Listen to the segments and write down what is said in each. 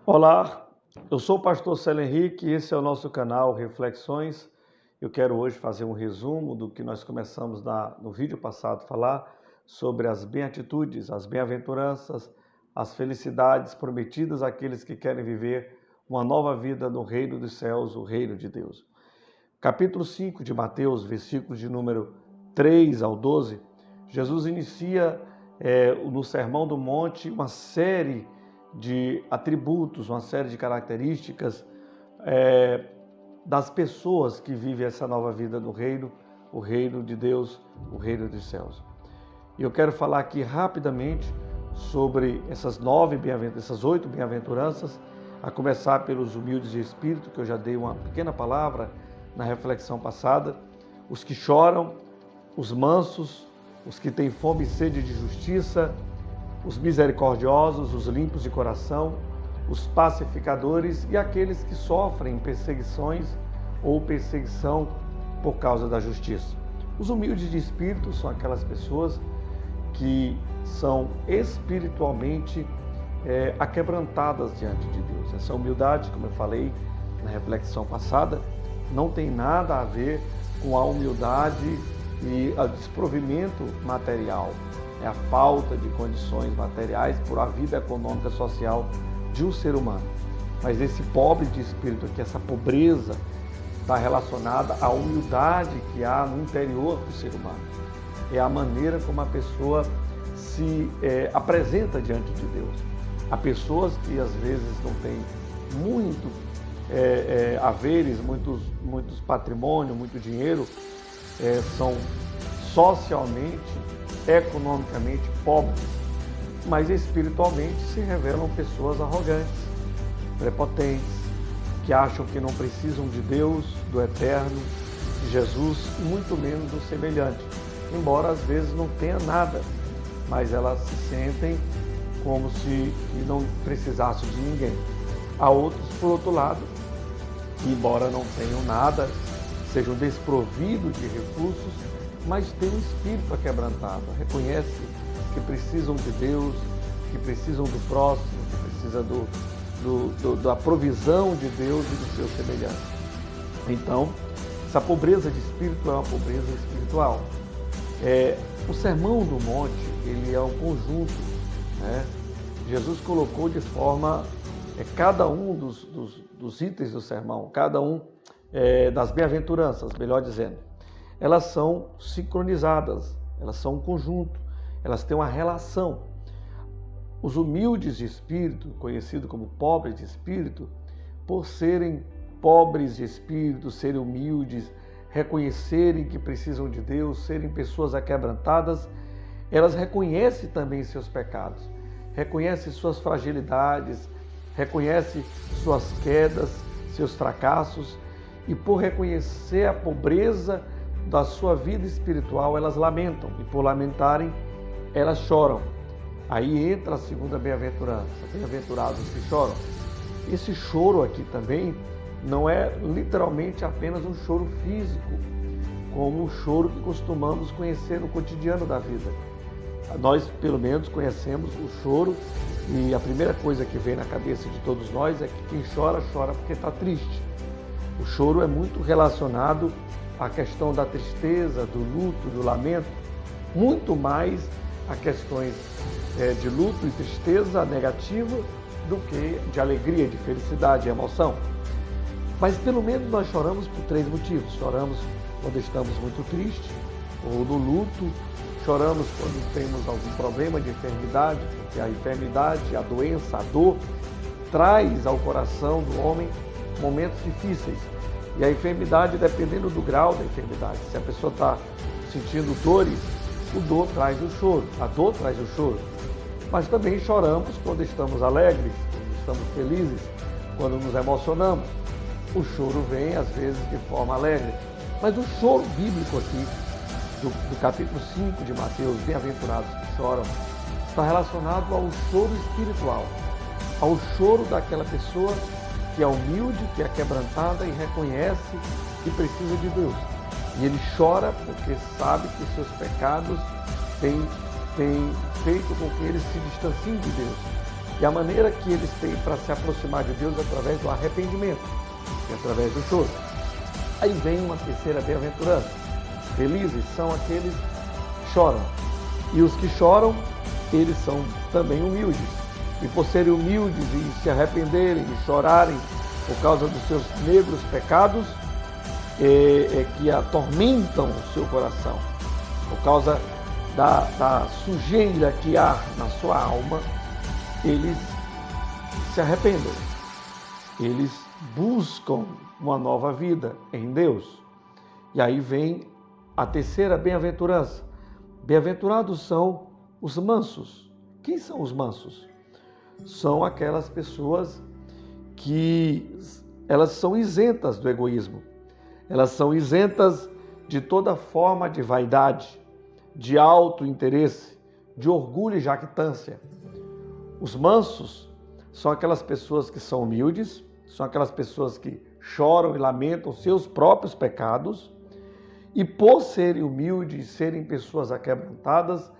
Olá, eu sou o pastor Célio Henrique e esse é o nosso canal Reflexões. Eu quero hoje fazer um resumo do que nós começamos no vídeo passado a falar sobre as beatitudes, as bem-aventuranças, as felicidades prometidas àqueles que querem viver uma nova vida no reino dos céus, o reino de Deus. Capítulo 5 de Mateus, versículos de número 3 ao 12, Jesus inicia no Sermão do Monte uma série de atributos, uma série de características das pessoas que vivem essa nova vida no reino, o reino de Deus, o reino dos céus. E eu quero falar aqui rapidamente sobre essas 8 bem-aventuranças, a começar pelos humildes de espírito, que eu já dei uma pequena palavra na reflexão passada, os que choram, os mansos, os que têm fome e sede de justiça, os misericordiosos, os limpos de coração, os pacificadores e aqueles que sofrem perseguições ou perseguição por causa da justiça. Os humildes de espírito são aquelas pessoas que são espiritualmente aquebrantadas diante de Deus. Essa humildade, como eu falei na reflexão passada, não tem nada a ver com a humildade e o desprovimento material. É a falta de condições materiais por a vida econômica e social de um ser humano. Mas esse pobre de espírito aqui, essa pobreza, está relacionada à humildade que há no interior do ser humano. É a maneira como a pessoa se apresenta diante de Deus. Há pessoas que às vezes não têm muito haveres, muitos patrimônio, muito dinheiro, são socialmente, economicamente pobres, mas espiritualmente se revelam pessoas arrogantes, prepotentes, que acham que não precisam de Deus, do Eterno, de Jesus, e muito menos do semelhante, embora às vezes não tenha nada, mas elas se sentem como se não precisassem de ninguém. Há outros, por outro lado, que embora não tenham nada, sejam desprovidos de recursos, mas têm um espírito aquebrantado, reconhece que precisam de Deus, que precisam do próximo, que precisam da provisão de Deus e do seu semelhante. Então, essa pobreza de espírito é uma pobreza espiritual. O Sermão do Monte, ele é um conjunto, né? Jesus colocou de forma, cada um dos itens do sermão, cada um das bem-aventuranças, melhor dizendo, elas são sincronizadas, elas são um conjunto, elas têm uma relação. Os humildes de espírito, conhecido como pobres de espírito, por serem pobres de espírito, serem humildes, reconhecerem que precisam de Deus, serem pessoas aquebrantadas, elas reconhecem também seus pecados, reconhecem suas fragilidades, reconhecem suas quedas, seus fracassos, e por reconhecer a pobreza da sua vida espiritual, elas lamentam, e por lamentarem, elas choram. Aí entra a segunda bem-aventurança, bem-aventurados que choram. Esse choro aqui também não é literalmente apenas um choro físico, como o choro que costumamos conhecer no cotidiano da vida. Nós, pelo menos, conhecemos o choro, e a primeira coisa que vem na cabeça de todos nós é que quem chora, chora porque está triste. O choro é muito relacionado à questão da tristeza, do luto, do lamento, muito mais a questões de luto e tristeza negativa do que de alegria, de felicidade e emoção. Mas pelo menos nós choramos por 3 motivos. Choramos quando estamos muito tristes, ou no luto, choramos quando temos algum problema de enfermidade, porque a enfermidade, a doença, a dor, traz ao coração do homem momentos difíceis. E a enfermidade, dependendo do grau da enfermidade, se a pessoa está sentindo dores, o dor traz o choro, a dor traz o choro. Mas também choramos quando estamos alegres, quando estamos felizes, quando nos emocionamos. O choro vem, às vezes, de forma alegre. Mas o choro bíblico aqui, do capítulo 5 de Mateus, bem-aventurados que choram, está relacionado ao choro espiritual, ao choro daquela pessoa que é humilde, que é quebrantada e reconhece que precisa de Deus. E ele chora porque sabe que os seus pecados têm feito com que ele se distancie de Deus. E a maneira que eles têm para se aproximar de Deus é através do arrependimento e através do choro. Aí vem uma terceira bem-aventurança. Felizes são aqueles que choram. E os que choram, eles são também humildes. E por serem humildes e se arrependerem e chorarem por causa dos seus negros pecados, que atormentam o seu coração, por causa da sujeira que há na sua alma, eles se arrependem. Eles buscam uma nova vida em Deus. E aí vem a terceira bem-aventurança. Bem-aventurados são os mansos. Quem são os mansos? São aquelas pessoas que elas são isentas do egoísmo. Elas são isentas de toda forma de vaidade, de auto-interesse, de orgulho e jactância. Os mansos são aquelas pessoas que são humildes, são aquelas pessoas que choram e lamentam seus próprios pecados, e por serem humildes, serem pessoas aquebrantadas,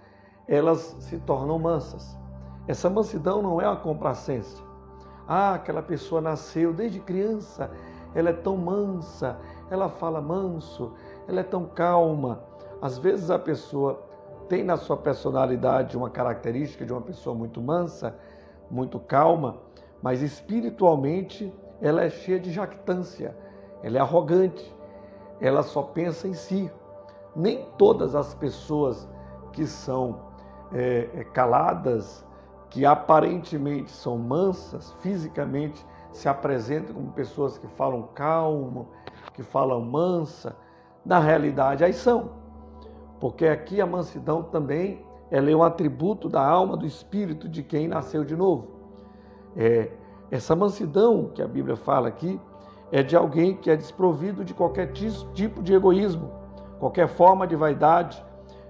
elas se tornam mansas. Essa mansidão não é uma complacência. Aquela pessoa nasceu desde criança, ela é tão mansa, ela fala manso, ela é tão calma. Às vezes a pessoa tem na sua personalidade uma característica de uma pessoa muito mansa, muito calma, mas espiritualmente ela é cheia de jactância, ela é arrogante, ela só pensa em si. Nem todas as pessoas que são caladas, que aparentemente são mansas, fisicamente se apresentam como pessoas que falam calmo, que falam mansa, na realidade aí são. Porque aqui a mansidão também ela é um atributo da alma, do espírito de quem nasceu de novo. Essa mansidão que a Bíblia fala aqui é de alguém que é desprovido de qualquer tipo de egoísmo, qualquer forma de vaidade,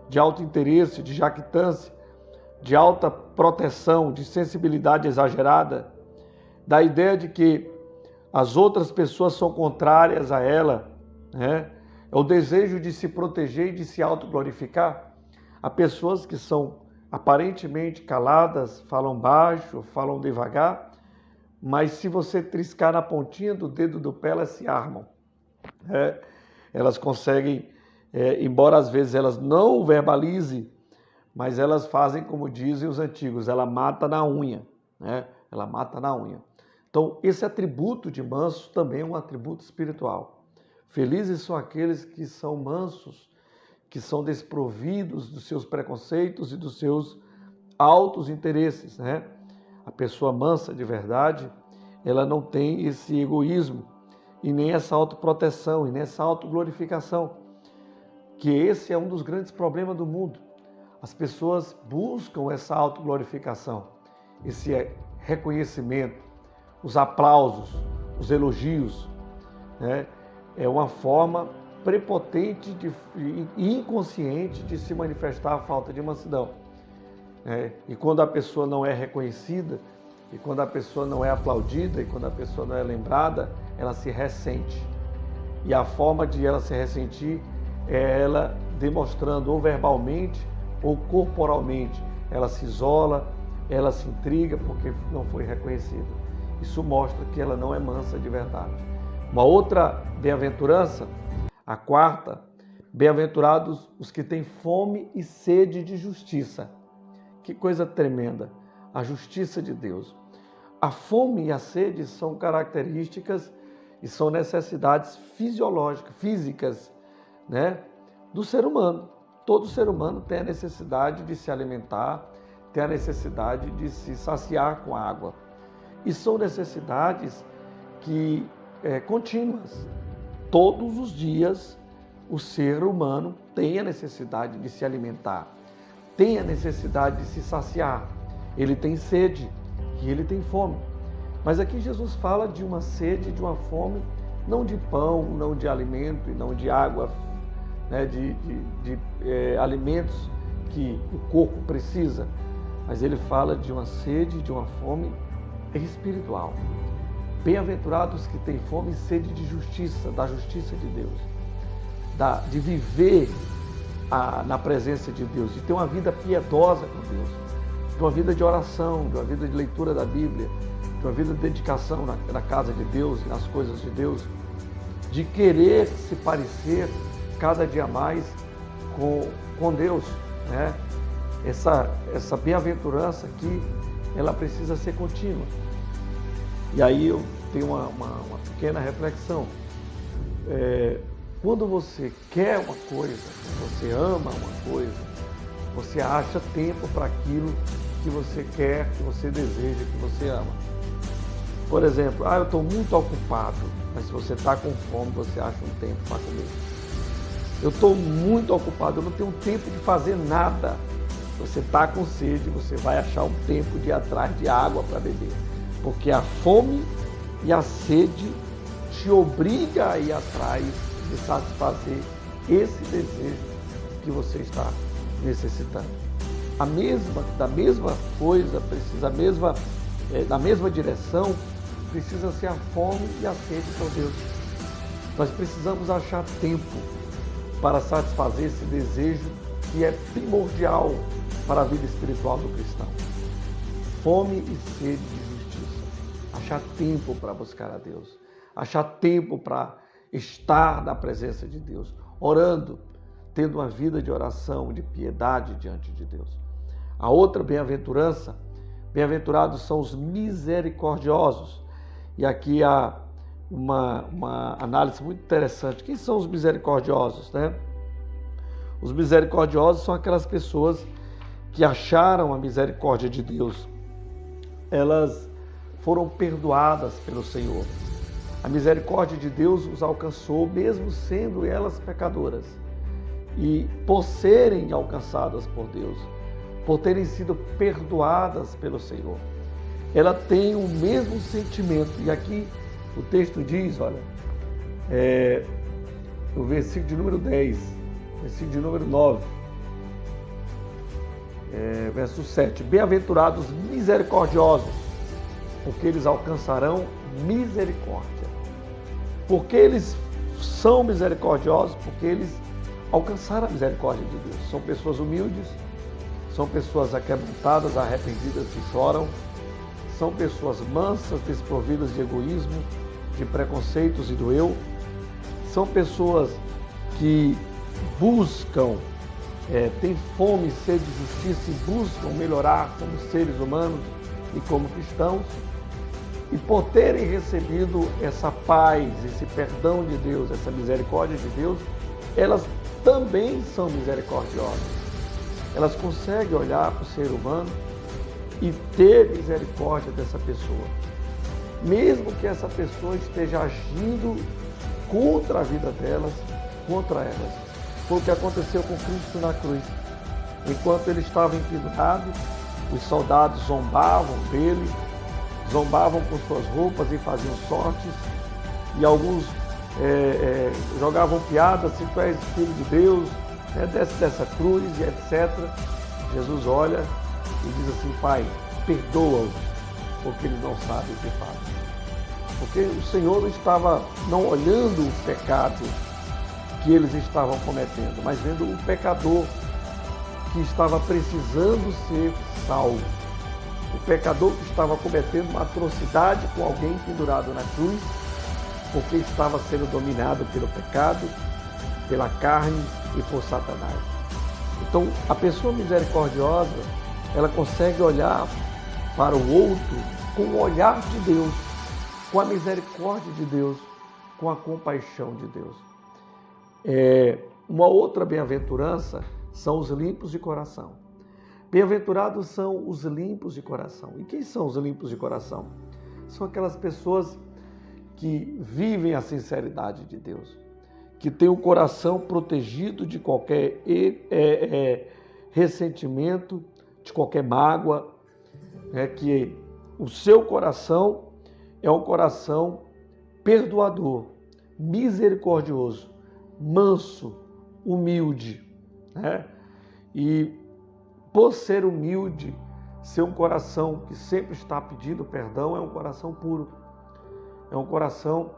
de auto-interesse, de jactância, de alta proteção, de sensibilidade exagerada, da ideia de que as outras pessoas são contrárias a ela, né? É o desejo de se proteger e de se autoglorificar. Há pessoas que são aparentemente caladas, falam baixo, falam devagar, mas se você triscar na pontinha do dedo do pé, elas se armam. Elas conseguem, embora às vezes elas não verbalizem, mas elas fazem como dizem os antigos, ela mata na unha, né? Ela mata na unha. Então, esse atributo de manso também é um atributo espiritual. Felizes são aqueles que são mansos, que são desprovidos dos seus preconceitos e dos seus altos interesses, né? A pessoa mansa de verdade, ela não tem esse egoísmo e nem essa autoproteção e nem essa autoglorificação, que esse é um dos grandes problemas do mundo. As pessoas buscam essa autoglorificação, esse reconhecimento, os aplausos, os elogios, né? É uma forma prepotente e inconsciente de se manifestar a falta de mansidão. E quando a pessoa não é reconhecida, e quando a pessoa não é aplaudida, e quando a pessoa não é lembrada, ela se ressente. E a forma de ela se ressentir é ela demonstrando ou verbalmente ou corporalmente. Ela se isola, ela se intriga porque não foi reconhecida. Isso mostra que ela não é mansa de verdade. Uma outra bem-aventurança, a quarta, bem-aventurados os que têm fome e sede de justiça. Que coisa tremenda, a justiça de Deus. A fome e a sede são características e são necessidades fisiológicas, físicas, né, do ser humano. Todo ser humano tem a necessidade de se alimentar, tem a necessidade de se saciar com água. E são necessidades que contínuas. Todos os dias o ser humano tem a necessidade de se alimentar, tem a necessidade de se saciar. Ele tem sede e ele tem fome. Mas aqui Jesus fala de uma sede, de uma fome, não de pão, não de alimento e não de água, né, de alimentos que o corpo precisa, mas ele fala de uma sede, de uma fome espiritual. Bem-aventurados que têm fome e sede de justiça, da justiça de Deus, de viver na presença de Deus, de ter uma vida piedosa com Deus, de uma vida de oração, de uma vida de leitura da Bíblia, de uma vida de dedicação na casa de Deus, nas coisas de Deus, de querer se parecer cada dia mais com Deus, né? Essa bem-aventurança aqui, ela precisa ser contínua. E aí eu tenho uma pequena reflexão. Quando você quer uma coisa, você ama uma coisa, você acha tempo para aquilo que você quer, que você deseja, que você ama. Por exemplo, eu estou muito ocupado, mas se você está com fome, você acha um tempo para comer. Eu estou muito ocupado, eu não tenho tempo de fazer nada. Você está com sede, você vai achar um tempo de ir atrás de água para beber. Porque a fome e a sede te obriga a ir atrás de satisfazer esse desejo que você está necessitando. Da mesma coisa, na mesma direção, precisa ser a fome e a sede por Deus. Nós precisamos achar tempo para satisfazer esse desejo que é primordial para a vida espiritual do cristão. Fome e sede de justiça. Achar tempo para buscar a Deus. Achar tempo para estar na presença de Deus. Orando, tendo uma vida de oração, de piedade diante de Deus. A outra bem-aventurança, bem-aventurados são os misericordiosos. E aqui há uma análise muito interessante. Quem são os misericordiosos, né? Os misericordiosos são aquelas pessoas que acharam a misericórdia de Deus. Elas foram perdoadas pelo Senhor. A misericórdia de Deus os alcançou, mesmo sendo elas pecadoras. E por serem alcançadas por Deus, por terem sido perdoadas pelo Senhor, ela tem o mesmo sentimento. E aqui o texto diz, olha, no versículo de número 10, versículo de número 9, verso 7. Bem-aventurados misericordiosos, porque eles alcançarão misericórdia. Porque eles são misericordiosos, porque eles alcançaram a misericórdia de Deus. São pessoas humildes, são pessoas aquebrantadas, arrependidas que choram, são pessoas mansas, desprovidas de egoísmo, de preconceitos e do eu. São pessoas que buscam, têm fome e sede de justiça e buscam melhorar como seres humanos e como cristãos. E por terem recebido essa paz, esse perdão de Deus, essa misericórdia de Deus, elas também são misericordiosas. Elas conseguem olhar para o ser humano e ter misericórdia dessa pessoa. Mesmo que essa pessoa esteja agindo contra a vida delas, contra elas. Foi o que aconteceu com Cristo na cruz. Enquanto ele estava empendurado, os soldados zombavam dele, zombavam com suas roupas e faziam sortes, e alguns jogavam piadas, se tu és filho de Deus, desce dessa cruz e etc. Jesus olha e diz assim: Pai, perdoa-os, porque eles não sabem o que fazem. Porque o Senhor não estava olhando o pecado que eles estavam cometendo, mas vendo um pecador que estava precisando ser salvo. O pecador que estava cometendo uma atrocidade com alguém pendurado na cruz, porque estava sendo dominado pelo pecado, pela carne e por Satanás. Então, a pessoa misericordiosa, ela consegue olhar para o outro com o olhar de Deus, com a misericórdia de Deus, com a compaixão de Deus. Uma outra bem-aventurança são os limpos de coração. Bem-aventurados são os limpos de coração. E quem são os limpos de coração? São aquelas pessoas que vivem a sinceridade de Deus, que têm o coração protegido de qualquer ressentimento, de qualquer mágoa, que o seu coração é um coração perdoador, misericordioso, manso, humilde, E por ser humilde, ser um coração que sempre está pedindo perdão, é um coração puro. É um coração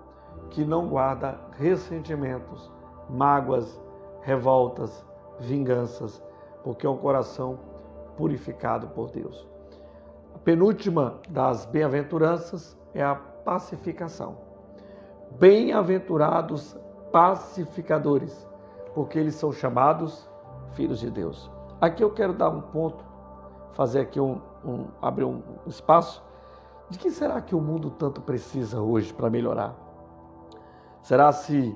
que não guarda ressentimentos, mágoas, revoltas, vinganças, porque é um coração purificado por Deus. A penúltima das bem-aventuranças é a pacificação. Bem-aventurados pacificadores, porque eles são chamados filhos de Deus. Aqui eu quero dar um ponto, fazer aqui abrir um espaço. De que será que o mundo tanto precisa hoje para melhorar? Será se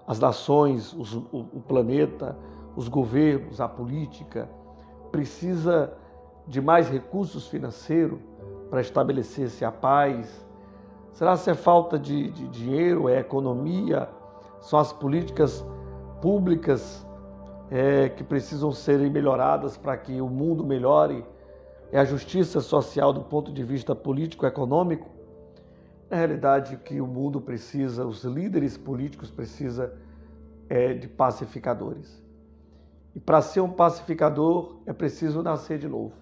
as nações, o planeta, os governos, a política precisa de mais recursos financeiros para estabelecer-se a paz? Será se é falta de dinheiro, é economia, são as políticas públicas que precisam serem melhoradas para que o mundo melhore? É a justiça social do ponto de vista político-econômico? Na realidade, o que o mundo precisa, os líderes políticos precisam de pacificadores. E para ser um pacificador é preciso nascer de novo.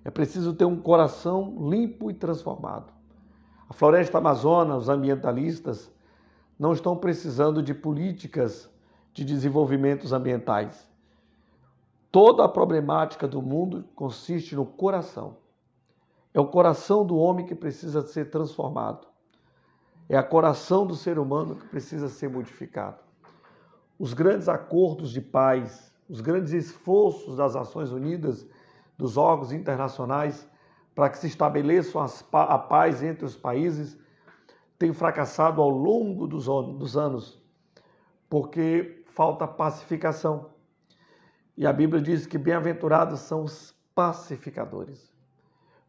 É preciso ter um coração limpo e transformado. A floresta amazônica, os ambientalistas, não estão precisando de políticas de desenvolvimentos ambientais. Toda a problemática do mundo consiste no coração. É o coração do homem que precisa ser transformado. É o coração do ser humano que precisa ser modificado. Os grandes acordos de paz, os grandes esforços das Nações Unidas, dos órgãos internacionais, para que se estabeleçam a paz entre os países, têm fracassado ao longo dos anos, porque falta pacificação. E a Bíblia diz que bem-aventurados são os pacificadores,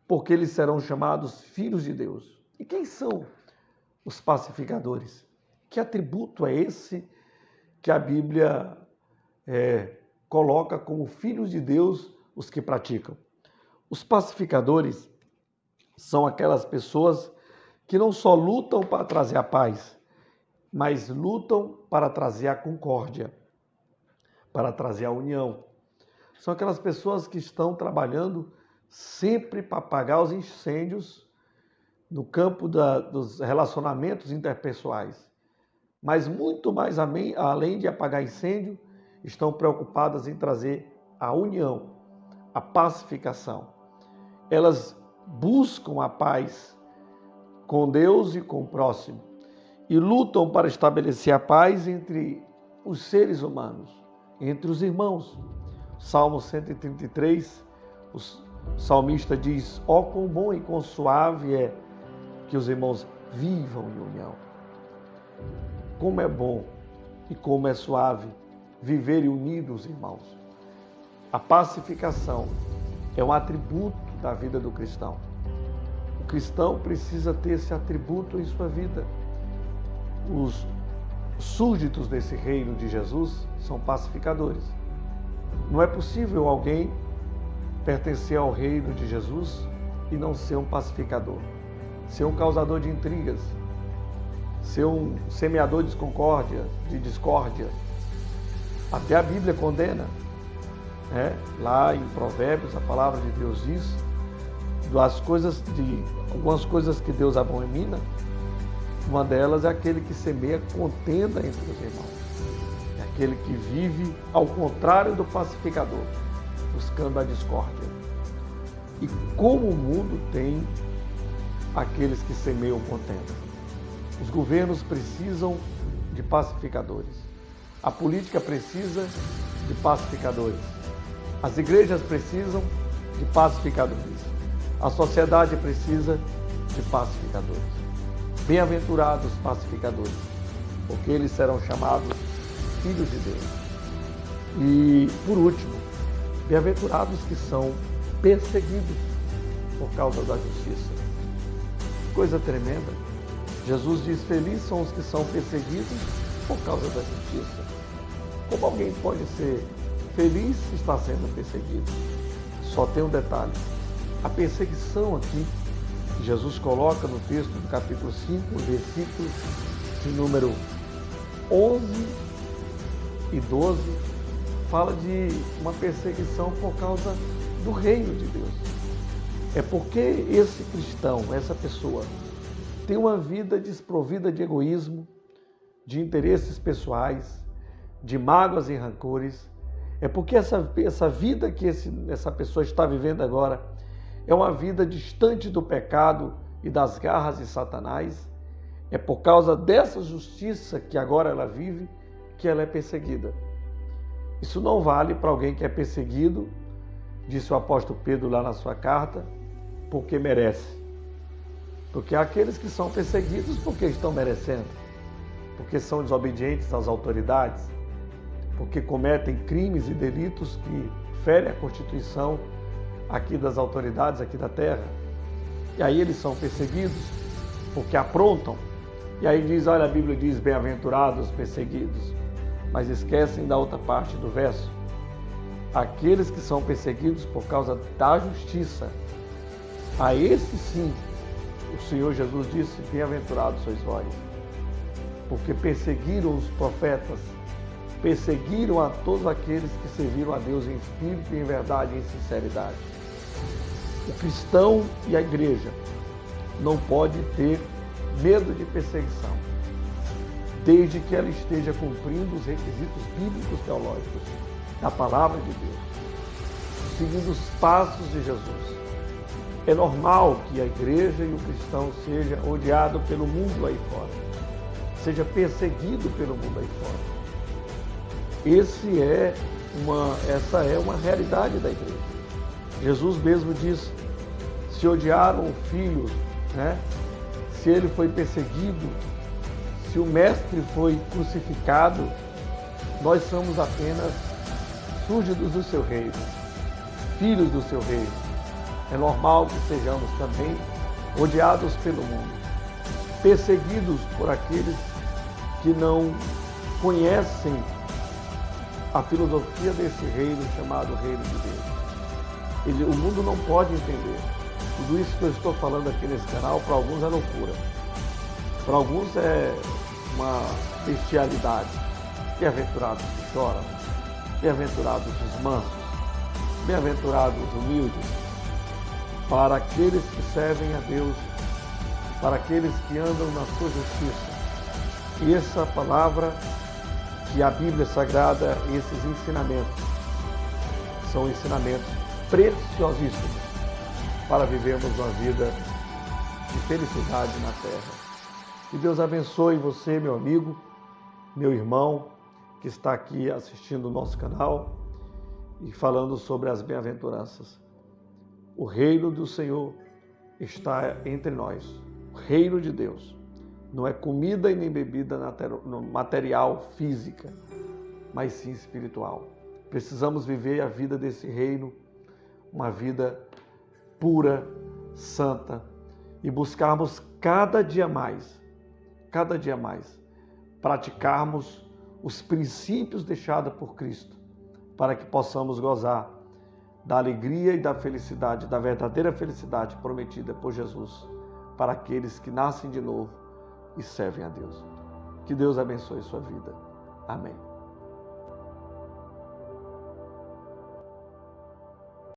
porque eles serão chamados filhos de Deus. E quem são os pacificadores? Que atributo é esse que a Bíblia coloca como filhos de Deus os que praticam? Os pacificadores são aquelas pessoas que não só lutam para trazer a paz, mas lutam para trazer a concórdia, para trazer a união. São aquelas pessoas que estão trabalhando sempre para apagar os incêndios no campo dos relacionamentos interpessoais. Mas muito mais além de apagar incêndio, estão preocupadas em trazer a união, a pacificação. Elas buscam a paz com Deus e com o próximo e lutam para estabelecer a paz entre os seres humanos, entre os irmãos. Salmo 133, o salmista diz: ó, quão bom e quão suave é que os irmãos vivam em união. Como é bom e como é suave viverem unidos, irmãos. A pacificação é um atributo da vida do cristão. O cristão precisa ter esse atributo em sua vida. Os súditos desse reino de Jesus são pacificadores. Não é possível alguém pertencer ao reino de Jesus e não ser um pacificador, ser um causador de intrigas, ser um semeador de discórdia. Até a Bíblia condena. Lá em Provérbios, a palavra de Deus diz algumas coisas que Deus abomina. Uma delas é aquele que semeia contenda entre os irmãos. É aquele que vive ao contrário do pacificador, buscando a discórdia. E como o mundo tem aqueles que semeiam contenda. Os governos precisam de pacificadores. A política precisa de pacificadores. As igrejas precisam de pacificadores. A sociedade precisa de pacificadores. Bem-aventurados pacificadores, porque eles serão chamados filhos de Deus. E, por último, bem-aventurados que são perseguidos por causa da justiça. Coisa tremenda. Jesus diz: felizes são os que são perseguidos por causa da justiça. Como alguém pode ser feliz se está sendo perseguido? Só tem um detalhe. A perseguição aqui, que Jesus coloca no texto do capítulo 5, versículo de número 11 e 12, fala de uma perseguição por causa do reino de Deus. É porque esse cristão, essa pessoa, tem uma vida desprovida de egoísmo, de interesses pessoais, de mágoas e rancores. É porque essa vida que essa pessoa está vivendo agora é uma vida distante do pecado e das garras de Satanás. É por causa dessa justiça que agora ela vive que ela é perseguida. Isso não vale para alguém que é perseguido, disse o apóstolo Pedro lá na sua carta, porque merece. Porque há aqueles que são perseguidos porque estão merecendo, porque são desobedientes às autoridades, porque cometem crimes e delitos que ferem a Constituição aqui das autoridades, aqui da terra. E aí eles são perseguidos porque aprontam. E aí diz, olha, a Bíblia diz, bem-aventurados os perseguidos, mas esquecem da outra parte do verso. Aqueles que são perseguidos por causa da justiça, a esse sim, o Senhor Jesus disse, bem-aventurados sois vós, porque perseguiram os profetas, perseguiram a todos aqueles que serviram a Deus em espírito, em verdade e em sinceridade. O cristão e a igreja não pode ter medo de perseguição, desde que ela esteja cumprindo os requisitos bíblicos teológicos da palavra de Deus, seguindo os passos de Jesus. É normal que a igreja e o cristão seja odiado pelo mundo aí fora, seja perseguido pelo mundo aí fora. Essa é uma realidade da igreja. Jesus mesmo disse, se odiaram o filho, se ele foi perseguido, se o mestre foi crucificado, nós somos apenas súditos do seu reino, filhos do seu reino. É normal que sejamos também odiados pelo mundo, perseguidos por aqueles que não conhecem a filosofia desse reino chamado Reino de Deus. O mundo não pode entender. Tudo isso que eu estou falando aqui nesse canal, para alguns é loucura. Para alguns é uma bestialidade. Bem-aventurados que choram, bem-aventurados os mansos, bem-aventurados os humildes. Para aqueles que servem a Deus, para aqueles que andam na sua justiça. E essa palavra que a Bíblia Sagrada, esses ensinamentos, são ensinamentos preciosíssimos para vivermos uma vida de felicidade na terra. Que Deus abençoe você, meu amigo, meu irmão, que está aqui assistindo o nosso canal e falando sobre as bem-aventuranças. O reino do Senhor está entre nós. O reino de Deus não é comida e nem bebida material, física, mas sim espiritual. Precisamos viver a vida desse reino, uma vida pura, santa, e buscarmos cada dia mais, praticarmos os princípios deixados por Cristo, para que possamos gozar da alegria e da felicidade, da verdadeira felicidade prometida por Jesus para aqueles que nascem de novo e servem a Deus. Que Deus abençoe sua vida. Amém.